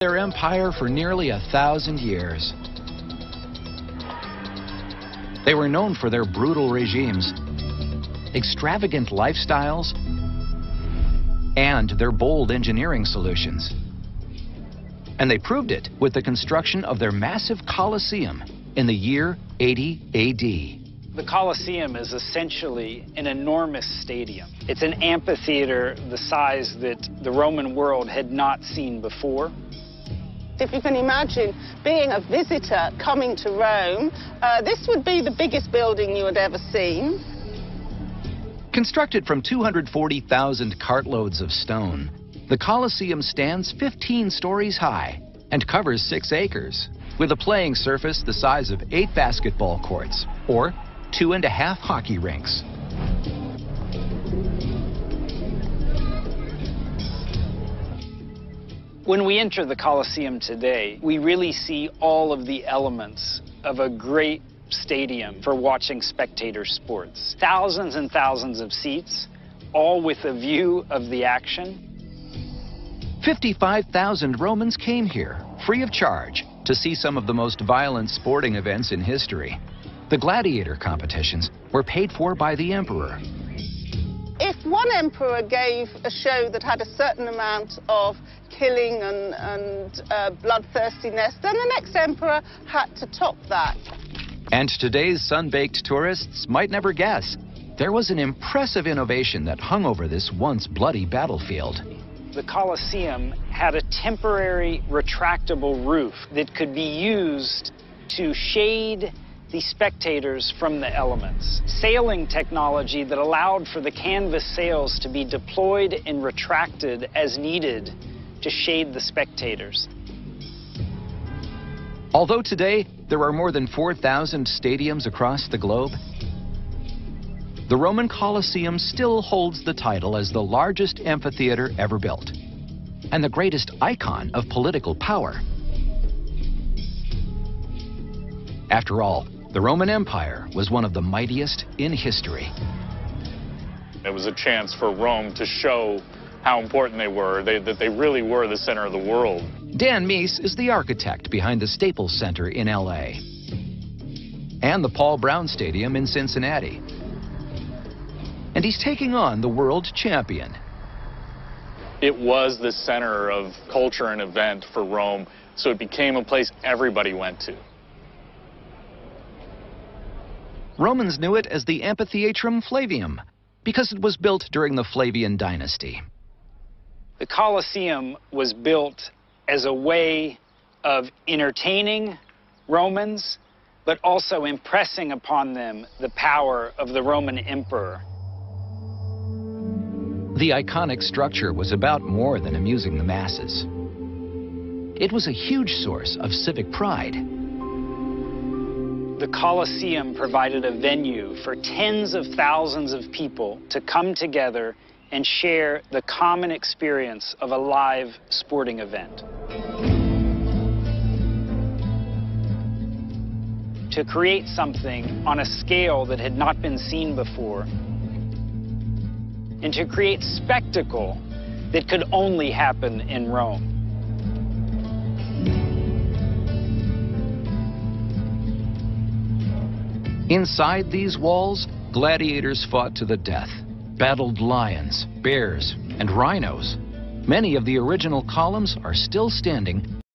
Their empire for nearly 1,000 years. They were known for their brutal regimes, extravagant lifestyles, and their bold engineering solutions. And they proved it with the construction of their massive Colosseum in the year 80 AD. The Colosseum is essentially an enormous stadium. It's an amphitheater the size that the Roman world had not seen before. If you can imagine being a visitor coming to Rome, this would be the biggest building you had ever seen. Constructed from 240,000 cartloads of stone, the Colosseum stands 15 stories high and covers 6 acres, with a playing surface the size of 8 basketball courts, or 2.5 hockey rinks. When we enter the Colosseum today, we really see all of the elements of a great stadium for watching spectator sports. Thousands and thousands of seats, all with a view of the action. 55,000 Romans came here, free of charge, to see some of the most violent sporting events in history. The gladiator competitions were paid for by the emperor. If one emperor gave a show that had a certain amount of killing and bloodthirstiness, then the next emperor had to top that. And today's sun-baked tourists might never guess. There was an impressive innovation that hung over this once bloody battlefield. The Colosseum had a temporary retractable roof that could be used to shade the spectators from the elements. Sailing technology that allowed for the canvas sails to be deployed and retracted as needed to shade the spectators. Although today there are more than 4,000 stadiums across the globe, the Roman Colosseum still holds the title as the largest amphitheater ever built and the greatest icon of political power. After all, the Roman Empire was one of the mightiest in history. It was a chance for Rome to show how important they were, that they really were the center of the world. Dan Meese is the architect behind the Staples Center in LA and the Paul Brown Stadium in Cincinnati. And he's taking on the world champion. It was the center of culture and event for Rome, so it became a place everybody went to. Romans knew it as the Amphitheatrum Flavium because it was built during the Flavian dynasty. The Colosseum was built as a way of entertaining Romans, but also impressing upon them the power of the Roman emperor. The iconic structure was about more than amusing the masses. It was a huge source of civic pride. The Colosseum provided a venue for tens of thousands of people to come together and share the common experience of a live sporting event. To create something on a scale that had not been seen before, and to create spectacle that could only happen in Rome. Inside these walls, gladiators fought to the death, battled lions, bears, and rhinos. Many of the original columns are still standing